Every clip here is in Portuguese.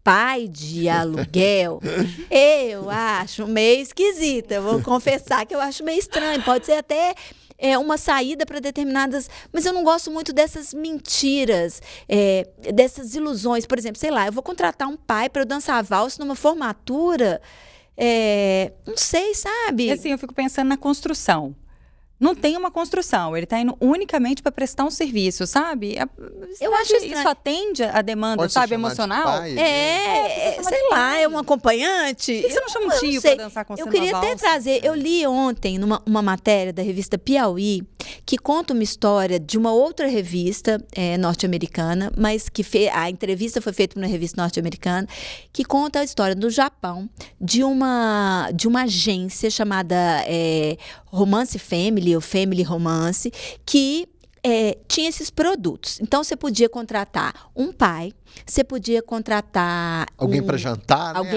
pai de aluguel, eu acho meio esquisita. Eu vou confessar que eu acho meio estranho. Pode ser até uma saída para determinadas... Mas eu não gosto muito dessas mentiras, dessas ilusões. Por exemplo, sei lá, eu vou contratar um pai para eu dançar valsa numa formatura. Não sei, sabe? Assim, eu fico pensando na construção. Não tem uma construção, ele está indo unicamente para prestar um serviço, sabe? Eu acho estranho. Isso atende a demanda, Pode sabe, ser chamado de emocional? pai, Sei lá, é um acompanhante. Por que você não chama um tio para dançar com você Eu numa queria até valsa? trazer, eu li ontem uma matéria da revista Piauí, que conta uma história de uma outra revista norte-americana, mas a entrevista foi feita numa revista norte-americana, que conta a história do Japão, de uma agência chamada Romance Family, ou Family Romance, que tinha esses produtos. Então, você podia contratar um pai, você podia contratar... Alguém para jantar, né?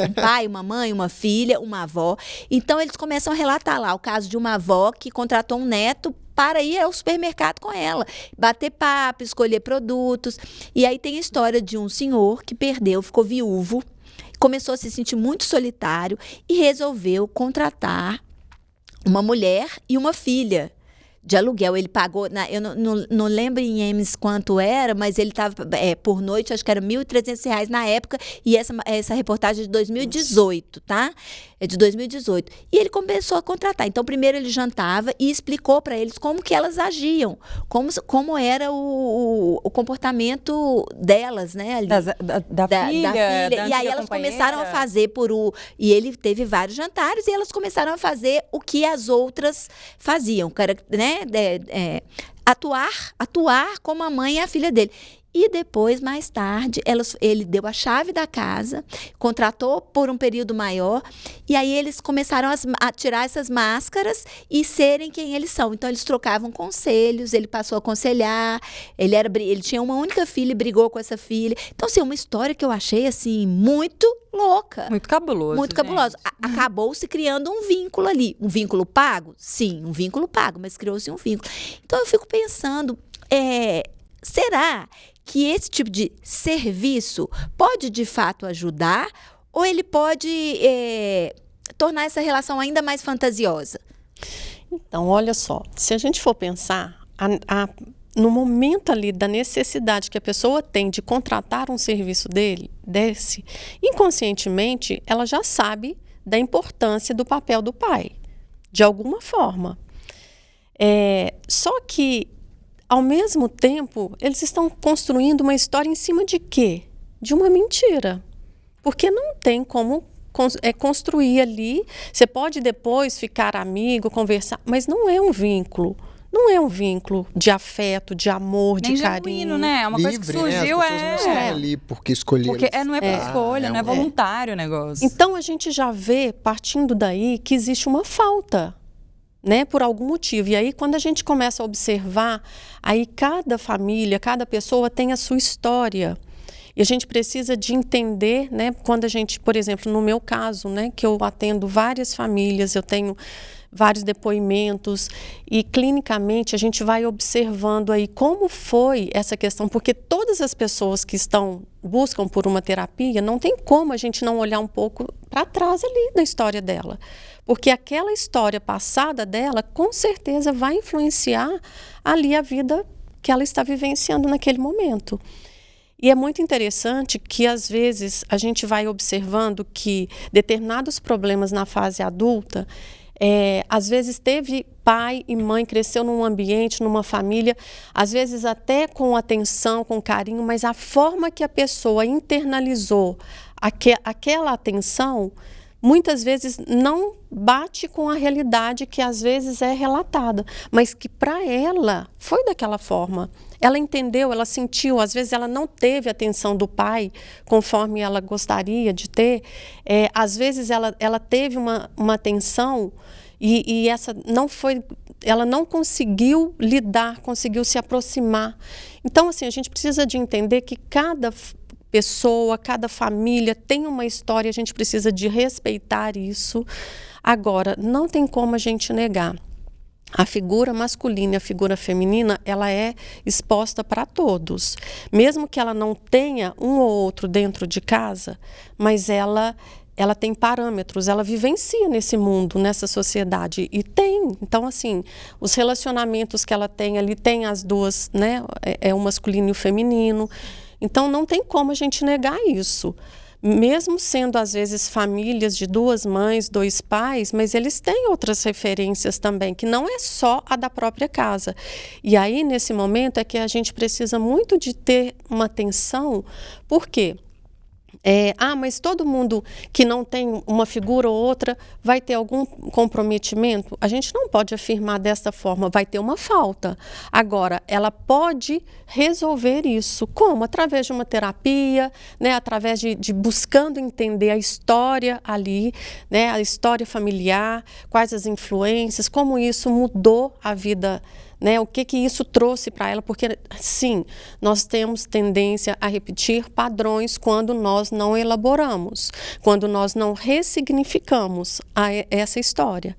Um pai, uma mãe, uma filha, uma avó. Então, eles começam a relatar lá o caso de uma avó que contratou um neto para ir ao supermercado com ela, bater papo, escolher produtos. E aí tem a história de um senhor que ficou viúvo, começou a se sentir muito solitário e resolveu contratar uma mulher e uma filha de aluguel. Ele pagou, eu não lembro em ienes quanto era, mas ele estava por noite, acho que era R$1.300 na época, e essa reportagem é de 2018, tá? É de 2018. E ele começou a contratar. Então, primeiro ele jantava e explicou para eles como que elas agiam, como era o comportamento delas, né? Ali, da filha. E aí elas começaram a fazer e ele teve vários jantares, e elas começaram a fazer o que as outras faziam, né? Atuar como a mãe e a filha dele. E depois, mais tarde, ele deu a chave da casa, contratou por um período maior, e aí eles começaram a tirar essas máscaras e serem quem eles são. Então, eles trocavam conselhos, ele passou a aconselhar, ele tinha uma única filha e brigou com essa filha. Então, assim, uma história que eu achei, assim, muito louca. Muito cabuloso. Muito cabuloso. Acabou-se criando um vínculo ali. Um vínculo pago? Sim, um vínculo pago, mas criou-se um vínculo. Então, eu fico pensando, será que esse tipo de serviço pode, de fato, ajudar, ou ele pode tornar essa relação ainda mais fantasiosa? Então, olha só, se a gente for pensar, no momento ali da necessidade que a pessoa tem de contratar um serviço desse, inconscientemente, ela já sabe da importância do papel do pai, de alguma forma. Só que, ao mesmo tempo, eles estão construindo uma história em cima de quê? De uma mentira. Porque não tem como construir ali. Você pode depois ficar amigo, conversar, mas não é um vínculo. Não é um vínculo de afeto, de amor, nem de carinho. Genuíno, né? É uma coisa que surgiu, as pessoas não estão ali porque escolheram. Porque não é por escolha, não é voluntário o negócio. Então, a gente já vê, partindo daí, que existe uma falta, né, por algum motivo. E aí, quando a gente começa a observar, aí cada família, cada pessoa tem a sua história. E a gente precisa de entender, né, quando a gente, por exemplo, no meu caso, né, que eu atendo várias famílias, eu tenho vários depoimentos, e clinicamente a gente vai observando aí como foi essa questão, porque todas as pessoas que buscam por uma terapia, não tem como a gente não olhar um pouco para trás ali da história dela. Porque aquela história passada dela, com certeza, vai influenciar ali a vida que ela está vivenciando naquele momento. E é muito interessante que, às vezes, a gente vai observando que determinados problemas na fase adulta, às vezes teve pai e mãe, cresceu num ambiente, numa família, às vezes até com atenção, com carinho, mas a forma que a pessoa internalizou aquela atenção, muitas vezes não bate com a realidade que às vezes é relatada, mas que para ela foi daquela forma. Ela entendeu, ela sentiu, às vezes ela não teve a atenção do pai conforme ela gostaria de ter, às vezes ela teve uma atenção e essa não foi, ela não conseguiu lidar, conseguiu se aproximar. Então, assim, a gente precisa de entender que cada pessoa, cada família tem uma história, a gente precisa de respeitar isso. Agora, não tem como a gente negar. a figura masculina e a figura feminina, ela é exposta para todos. Mesmo que ela não tenha um ou outro dentro de casa, mas ela tem parâmetros, ela vivencia nesse mundo, nessa sociedade, e tem. Então, assim, os relacionamentos que ela tem ali, tem as duas, né, o masculino e o feminino. Então, não tem como a gente negar isso. Mesmo sendo, às vezes, famílias de 2 mães, 2 pais, mas eles têm outras referências também, que não é só a da própria casa. E aí, nesse momento, é que a gente precisa muito de ter uma atenção, por quê? Mas todo mundo que não tem uma figura ou outra vai ter algum comprometimento? A gente não pode afirmar dessa forma, vai ter uma falta. Agora, ela pode resolver isso. Como? Através de uma terapia, né? Através de buscando entender a história ali, né? A história familiar, quais as influências, como isso mudou a vida, né, o que isso trouxe para ela, porque sim, nós temos tendência a repetir padrões quando nós não elaboramos, quando nós não ressignificamos essa história.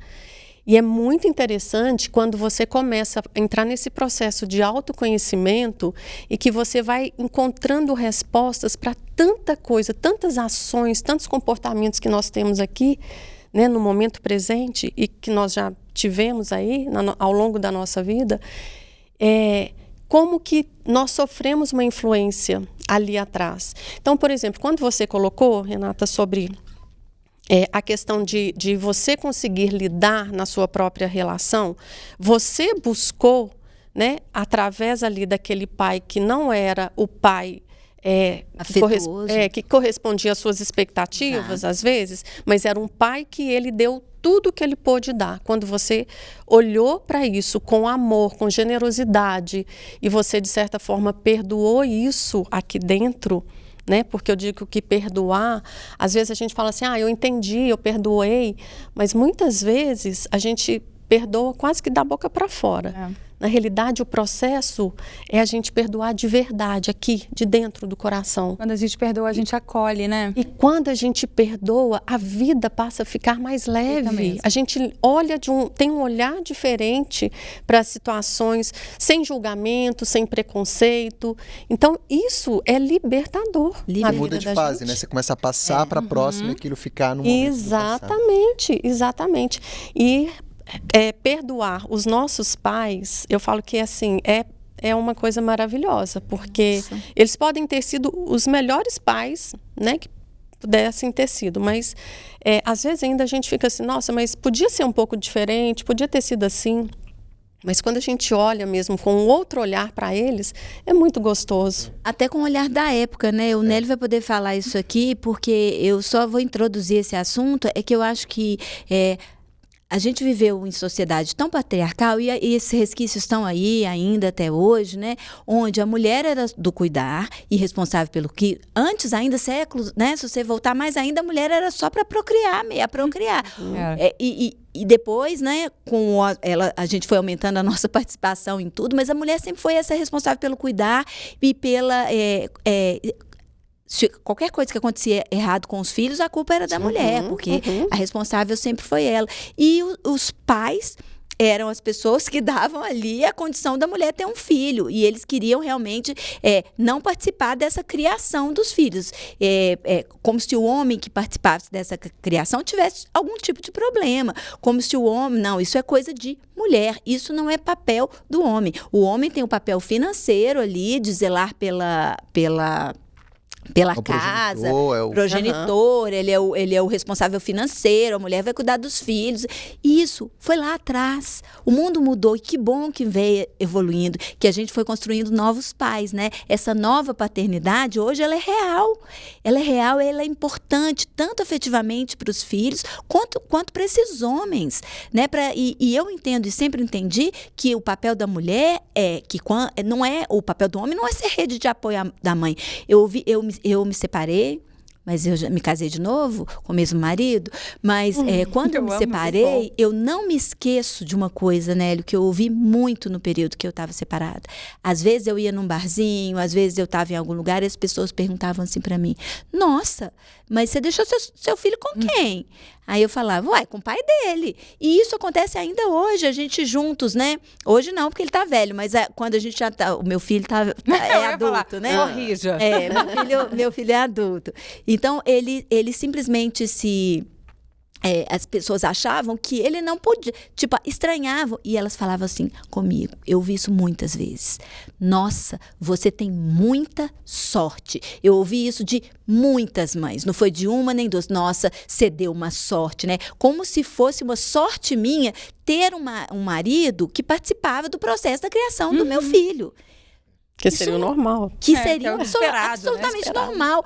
E é muito interessante quando você começa a entrar nesse processo de autoconhecimento e que você vai encontrando respostas para tanta coisa, tantas ações, tantos comportamentos que nós temos aqui, né, no momento presente e que nós já tivemos aí ao longo da nossa vida, como que nós sofremos uma influência ali atrás. Então, por exemplo, quando você colocou, Renata, sobre a questão de você conseguir lidar na sua própria relação, você buscou, né, através ali daquele pai que não era o pai que correspondia às suas expectativas, às vezes, mas era um pai que ele deu tudo que ele pôde dar. Quando você olhou para isso com amor, com generosidade, e você, de certa forma, perdoou isso aqui dentro, né? Porque eu digo que perdoar, às vezes a gente fala assim, eu entendi, eu perdoei, mas muitas vezes a gente perdoa quase que da boca para fora. Na realidade, o processo é a gente perdoar de verdade, aqui, de dentro do coração. Quando a gente perdoa, a gente acolhe, né? E quando a gente perdoa, a vida passa a ficar mais leve. A gente olha tem um olhar diferente para as situações, sem julgamento, sem preconceito. Então, isso é libertador. Muda de fase, né? Você começa a passar para a próxima e aquilo ficar no momento Exatamente. E perdoar os nossos pais, eu falo que assim, é uma coisa maravilhosa, porque eles podem ter sido os melhores pais, né, que pudessem ter sido, mas às vezes ainda a gente fica assim, nossa, mas podia ser um pouco diferente, podia ter sido assim. Mas quando a gente olha mesmo com um outro olhar para eles, é muito gostoso. Até com o olhar da época, né? O Nélio vai poder falar isso aqui, porque eu só vou introduzir esse assunto, é que eu acho que a gente viveu em sociedade tão patriarcal e esses resquícios estão aí ainda até hoje, né? Onde a mulher era do cuidar e responsável pelo que antes ainda séculos, né? Se você voltar mais ainda, a mulher era só para procriar. E depois, né? A gente foi aumentando a nossa participação em tudo, mas a mulher sempre foi essa responsável pelo cuidar e pela se qualquer coisa que acontecia errado com os filhos, a culpa era da mulher, porque a responsável sempre foi ela. E os pais eram as pessoas que davam ali a condição da mulher ter um filho. E eles queriam realmente não participar dessa criação dos filhos. Como se o homem que participasse dessa criação tivesse algum tipo de problema. Como se o homem... Não, isso é coisa de mulher. Isso não é papel do homem. O homem tem o papel financeiro ali, de zelar pela casa, progenitor, ele é o responsável financeiro, a mulher vai cuidar dos filhos. Isso foi lá atrás. O mundo mudou e que bom que veio evoluindo, que a gente foi construindo novos pais, né? Essa nova paternidade, hoje, ela é real. Ela é real, ela é importante, tanto afetivamente para os filhos, quanto para esses homens, né? E eu entendo e sempre entendi que o papel da mulher não é o papel do homem, não é ser rede de apoio da mãe. Eu me separei, mas eu já me casei de novo com o mesmo marido. Mas quando eu me amo separei, eu não me esqueço de uma coisa, Nélio, que eu ouvi muito no período que eu estava separada. Às vezes eu ia num barzinho, às vezes eu estava em algum lugar e as pessoas perguntavam assim para mim: nossa, mas você deixou seu filho com quem? Aí eu falava: uai, com o pai dele. E isso acontece ainda hoje, a gente juntos, né? Hoje não, porque ele tá velho, mas quando a gente já tá, o meu filho é adulto, né? Corrija. Meu filho é adulto. Então, ele simplesmente as pessoas achavam que ele não podia, tipo, estranhavam. E elas falavam assim comigo, eu ouvi isso muitas vezes: nossa, você tem muita sorte. Eu ouvi isso de muitas mães, não foi de uma nem duas. Nossa, você deu uma sorte, né? Como se fosse uma sorte minha ter um marido que participava do processo da criação do meu filho. Que seria o normal. Que que seria é o esperado, absolutamente né? normal.